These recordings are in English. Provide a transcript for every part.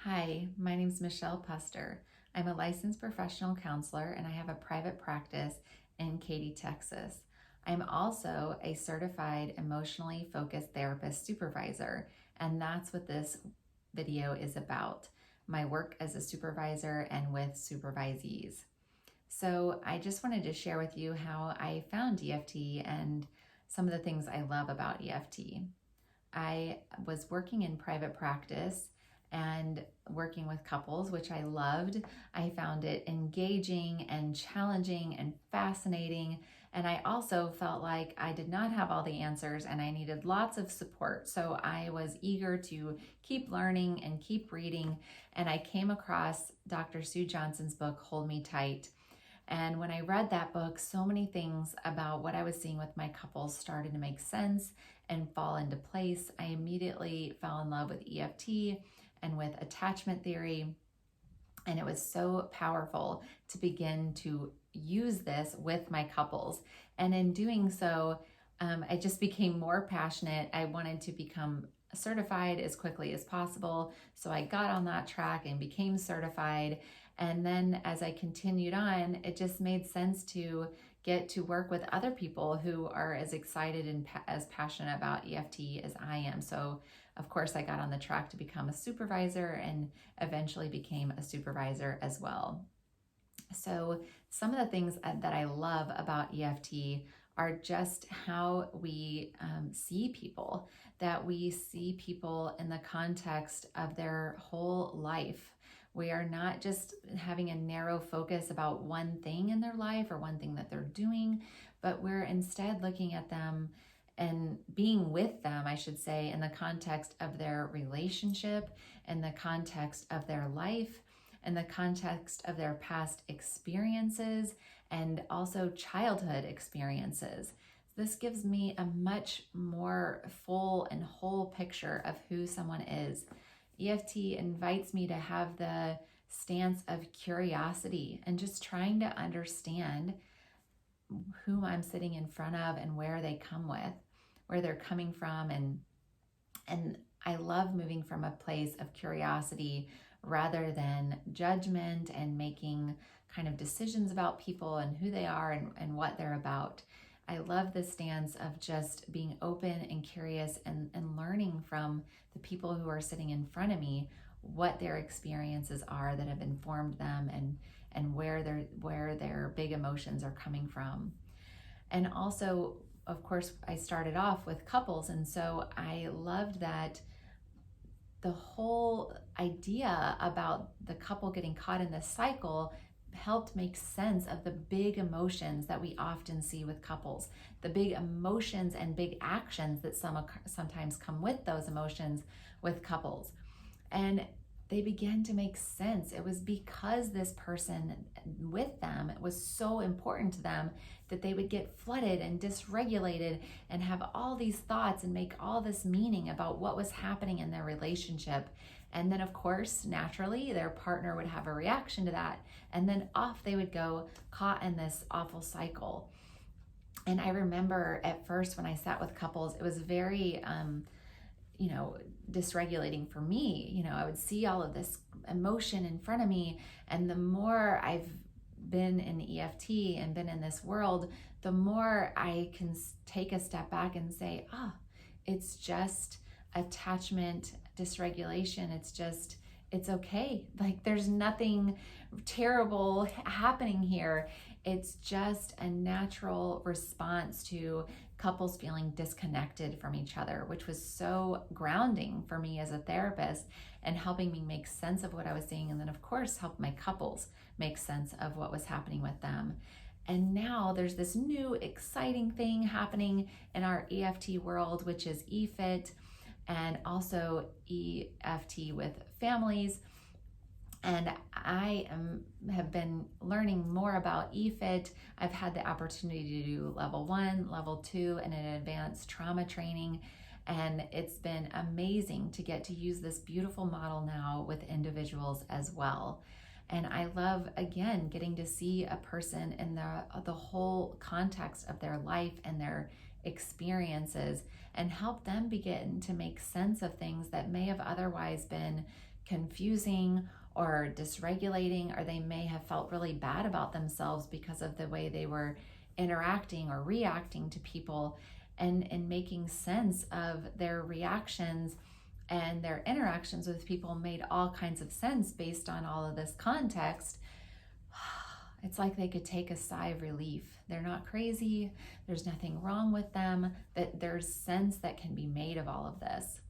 Hi, my name is Michelle Puster. I'm a licensed professional counselor and I have a private practice in Katy, Texas. I'm also a certified emotionally focused therapist supervisor, and that's what this video is about, my work as a supervisor and with supervisees. So I just wanted to share with you how I found EFT and some of the things I love about EFT. I was working in private practice and working with couples, which I loved. I found it engaging and challenging and fascinating. And I also felt like I did not have all the answers and I needed lots of support. So I was eager to keep learning and keep reading. And I came across Dr. Sue Johnson's book, Hold Me Tight. And when I read that book, so many things about what I was seeing with my couples started to make sense and fall into place. I immediately fell in love with EFT and with attachment theory. And it was so powerful to begin to use this with my couples. And in doing so, I just became more passionate. I wanted to become certified as quickly as possible. So I got on that track and became certified. And then as I continued on, it just made sense to get to work with other people who are as excited and as passionate about EFT as I am. So of course I got on the track to become a supervisor and eventually became a supervisor as well. So some of the things that I love about EFT are just how we see people, that we see people in the context of their whole life. We are not just having a narrow focus about one thing in their life or one thing that they're doing, but we're instead looking at them and being with them, I should say, in the context of their relationship, in the context of their life, in the context of their past experiences, and also childhood experiences. This gives me a much more full and whole picture of who someone is. EFT invites me to have the stance of curiosity and just trying to understand whom I'm sitting in front of and where they come with, where they're coming from. And I love moving from a place of curiosity rather than judgment and making kind of decisions about people and who they are and what they're about. I love the stance of just being open and curious and learning from the people who are sitting in front of me what their experiences are that have informed them and where their big emotions are coming from. And also, of course, I started off with couples, and so I loved that the whole idea about the couple getting caught in this cycle helped make sense of the big emotions that we often see with couples, the big emotions and big actions that sometimes come with those emotions with couples. And they began to make sense. It was because this person with them was so important to them that they would get flooded and dysregulated and have all these thoughts and make all this meaning about what was happening in their relationship. And then, of course, naturally, their partner would have a reaction to that. And then off they would go, caught in this awful cycle. And I remember at first when I sat with couples, it was very, dysregulating for me. I would see all of this emotion in front of me. And the more I've been in EFT and been in this world, the more I can take a step back and say, it's just attachment dysregulation. It's okay. Like there's nothing terrible happening here. It's just a natural response to couples feeling disconnected from each other, which was so grounding for me as a therapist and helping me make sense of what I was seeing. And then of course, help my couples make sense of what was happening with them. And now there's this new exciting thing happening in our EFT world, which is EFIT and also EFT with families. And I have been learning more about EFIT. I've had the opportunity to do level 1, level 2, and an advanced trauma training. And it's been amazing to get to use this beautiful model now with individuals as well. And I love, again, getting to see a person in the whole context of their life and their experiences and help them begin to make sense of things that may have otherwise been confusing or dysregulating, or they may have felt really bad about themselves because of the way they were interacting or reacting to people, and making sense of their reactions and their interactions with people made all kinds of sense based on all of this context. It's like they could take a sigh of relief. They're not crazy. There's nothing wrong with them. That there's sense that can be made of all of this.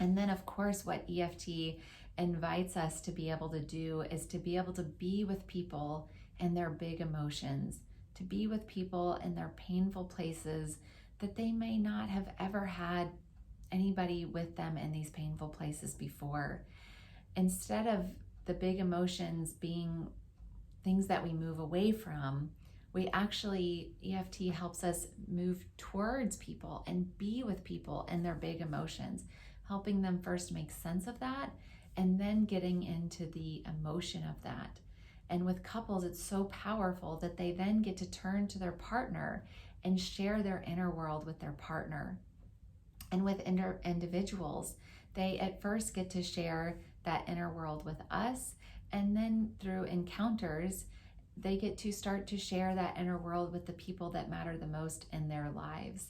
And then, of course, what EFT invites us to be able to do is to be able to be with people and their big emotions, to be with people in their painful places that they may not have ever had anybody with them in these painful places before. Instead of the big emotions being things that we move away from, EFT helps us move towards people and be with people and their big emotions, helping them first make sense of that and then getting into the emotion of that. And with couples, it's so powerful that they then get to turn to their partner and share their inner world with their partner. And with individuals, they at first get to share that inner world with us, and then through encounters, they get to start to share that inner world with the people that matter the most in their lives.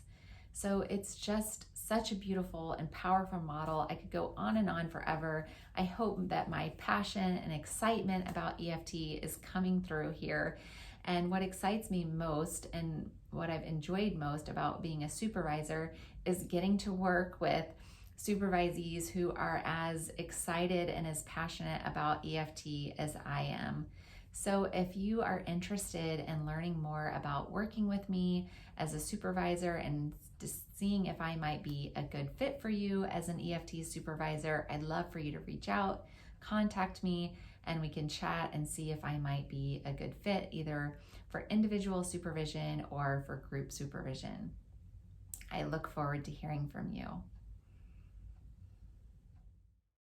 So it's just such a beautiful and powerful model. I could go on and on forever. I hope that my passion and excitement about EFT is coming through here. And what excites me most and what I've enjoyed most about being a supervisor is getting to work with supervisees who are as excited and as passionate about EFT as I am. So if you are interested in learning more about working with me as a supervisor and seeing if I might be a good fit for you as an EFT supervisor, I'd love for you to reach out, contact me, and we can chat and see if I might be a good fit either for individual supervision or for group supervision. I look forward to hearing from you.